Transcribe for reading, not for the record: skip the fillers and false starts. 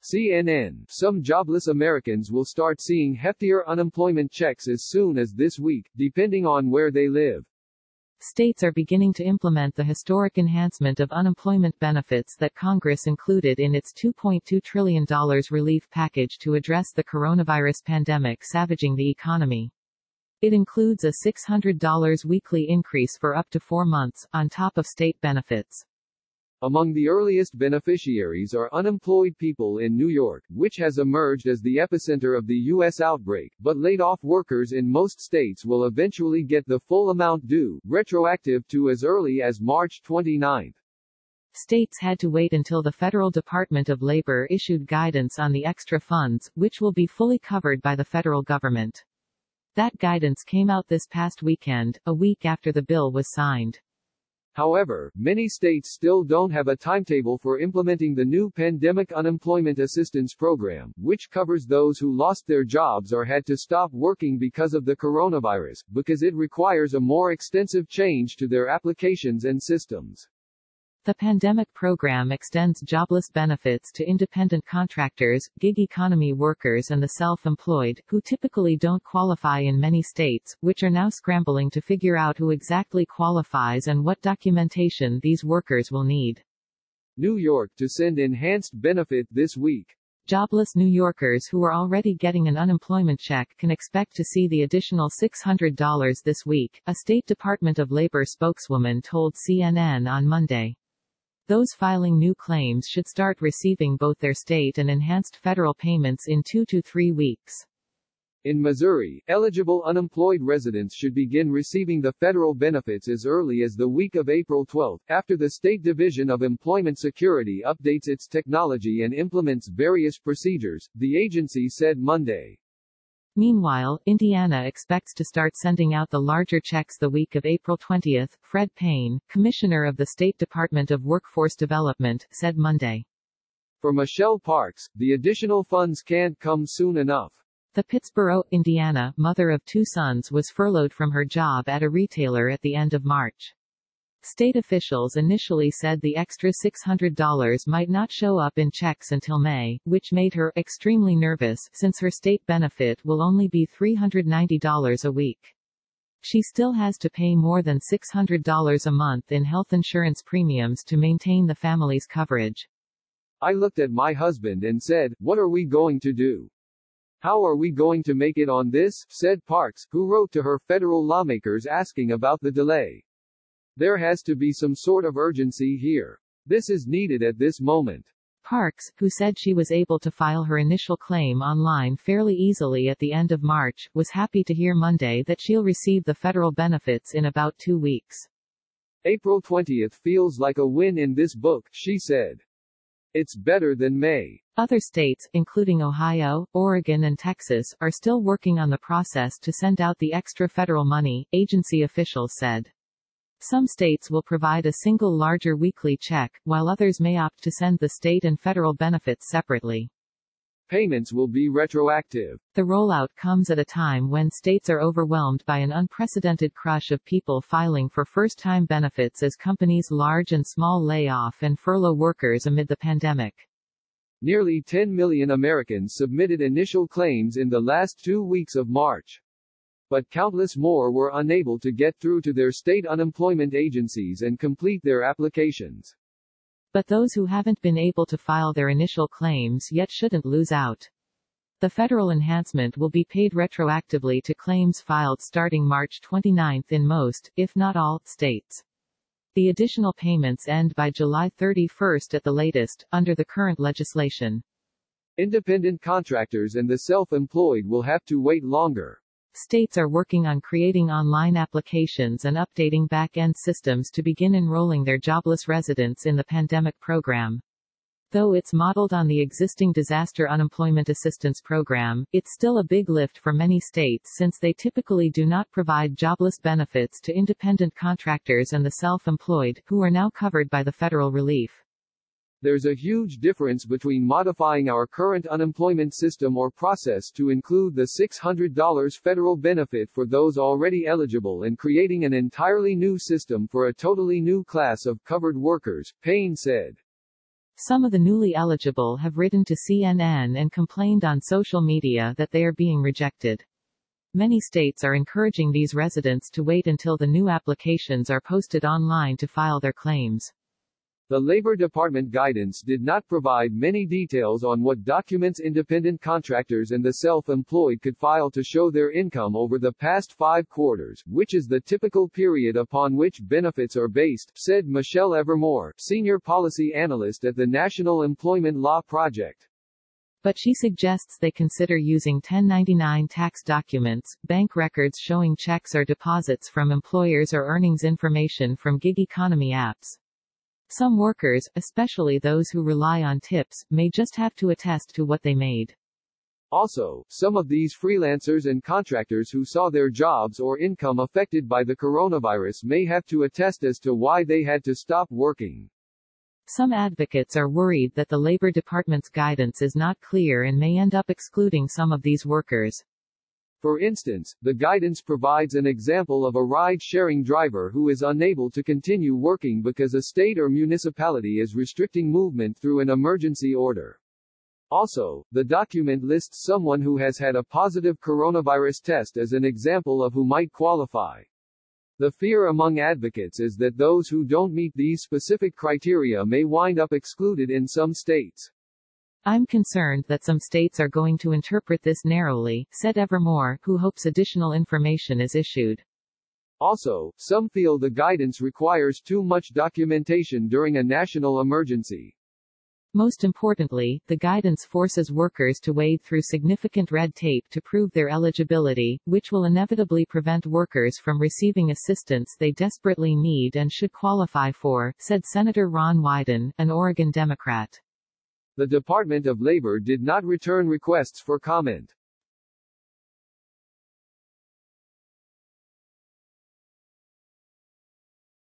CNN. Some jobless Americans will start seeing heftier unemployment checks as soon as this week, depending on where they live. States are beginning to implement the historic enhancement of unemployment benefits that Congress included in its $2.2 trillion relief package to address the coronavirus pandemic savaging the economy. It includes a $600 weekly increase for up to 4 months, on top of state benefits. Among the earliest beneficiaries are unemployed people in New York, which has emerged as the epicenter of the U.S. outbreak, but laid-off workers in most states will eventually get the full amount due, retroactive to as early as March 29. States had to wait until the Federal Department of Labor issued guidance on the extra funds, which will be fully covered by the federal government. That guidance came out this past weekend, a week after the bill was signed. However, many states still don't have a timetable for implementing the new Pandemic Unemployment Assistance Program, which covers those who lost their jobs or had to stop working because of the coronavirus, because it requires a more extensive change to their applications and systems. The pandemic program extends jobless benefits to independent contractors, gig economy workers and the self-employed, who typically don't qualify in many states, which are now scrambling to figure out who exactly qualifies and what documentation these workers will need. New York to send enhanced benefit this week. Jobless New Yorkers who are already getting an unemployment check can expect to see the additional $600 this week, a State Department of Labor spokeswoman told CNN on Monday. Those filing new claims should start receiving both their state and enhanced federal payments in 2 to 3 weeks. In Missouri, eligible unemployed residents should begin receiving the federal benefits as early as the week of April 12, after the State Division of Employment Security updates its technology and implements various procedures, the agency said Monday. Meanwhile, Indiana expects to start sending out the larger checks the week of April 20, Fred Payne, commissioner of the State Department of Workforce Development, said Monday. For Michelle Parks, the additional funds can't come soon enough. The Pittsburgh, Indiana, mother of 2 sons was furloughed from her job at a retailer at the end of March. State officials initially said the extra $600 might not show up in checks until May, which made her extremely nervous since her state benefit will only be $390 a week. She still has to pay more than $600 a month in health insurance premiums to maintain the family's coverage. I looked at my husband and said, "What are we going to do? How are we going to make it on this?" said Parks, who wrote to her federal lawmakers asking about the delay. There has to be some sort of urgency here. This is needed at this moment. Parks, who said she was able to file her initial claim online fairly easily at the end of March, was happy to hear Monday that she'll receive the federal benefits in about 2 weeks. April 20 feels like a win in this book, she said. It's better than May. Other states, including Ohio, Oregon and Texas, are still working on the process to send out the extra federal money, agency officials said. Some states will provide a single larger weekly check, while others may opt to send the state and federal benefits separately. Payments will be retroactive. The rollout comes at a time when states are overwhelmed by an unprecedented crush of people filing for first-time benefits as companies large and small lay off and furlough workers amid the pandemic. Nearly 10 million Americans submitted initial claims in the last 2 weeks of March. But countless more were unable to get through to their state unemployment agencies and complete their applications. But those who haven't been able to file their initial claims yet shouldn't lose out. The federal enhancement will be paid retroactively to claims filed starting March 29 in most, if not all, states. The additional payments end by July 31 at the latest, under the current legislation. Independent contractors and the self-employed will have to wait longer. States are working on creating online applications and updating back-end systems to begin enrolling their jobless residents in the pandemic program. Though it's modeled on the existing Disaster Unemployment Assistance Program, it's still a big lift for many states since they typically do not provide jobless benefits to independent contractors and the self-employed, who are now covered by the federal relief. There's a huge difference between modifying our current unemployment system or process to include the $600 federal benefit for those already eligible and creating an entirely new system for a totally new class of covered workers, Payne said. Some of the newly eligible have written to CNN and complained on social media that they are being rejected. Many states are encouraging these residents to wait until the new applications are posted online to file their claims. The Labor Department guidance did not provide many details on what documents independent contractors and the self-employed could file to show their income over the past 5 quarters, which is the typical period upon which benefits are based, said Michelle Evermore, senior policy analyst at the National Employment Law Project. But she suggests they consider using 1099 tax documents, bank records showing checks or deposits from employers, or earnings information from gig economy apps. Some workers, especially those who rely on tips, may just have to attest to what they made. Also, some of these freelancers and contractors who saw their jobs or income affected by the coronavirus may have to attest as to why they had to stop working. Some advocates are worried that the Labor Department's guidance is not clear and may end up excluding some of these workers. For instance, the guidance provides an example of a ride-sharing driver who is unable to continue working because a state or municipality is restricting movement through an emergency order. Also, the document lists someone who has had a positive coronavirus test as an example of who might qualify. The fear among advocates is that those who don't meet these specific criteria may wind up excluded in some states. I'm concerned that some states are going to interpret this narrowly, said Evermore, who hopes additional information is issued. Also, some feel the guidance requires too much documentation during a national emergency. Most importantly, the guidance forces workers to wade through significant red tape to prove their eligibility, which will inevitably prevent workers from receiving assistance they desperately need and should qualify for, said Senator Ron Wyden, an Oregon Democrat. The Department of Labor did not return requests for comment.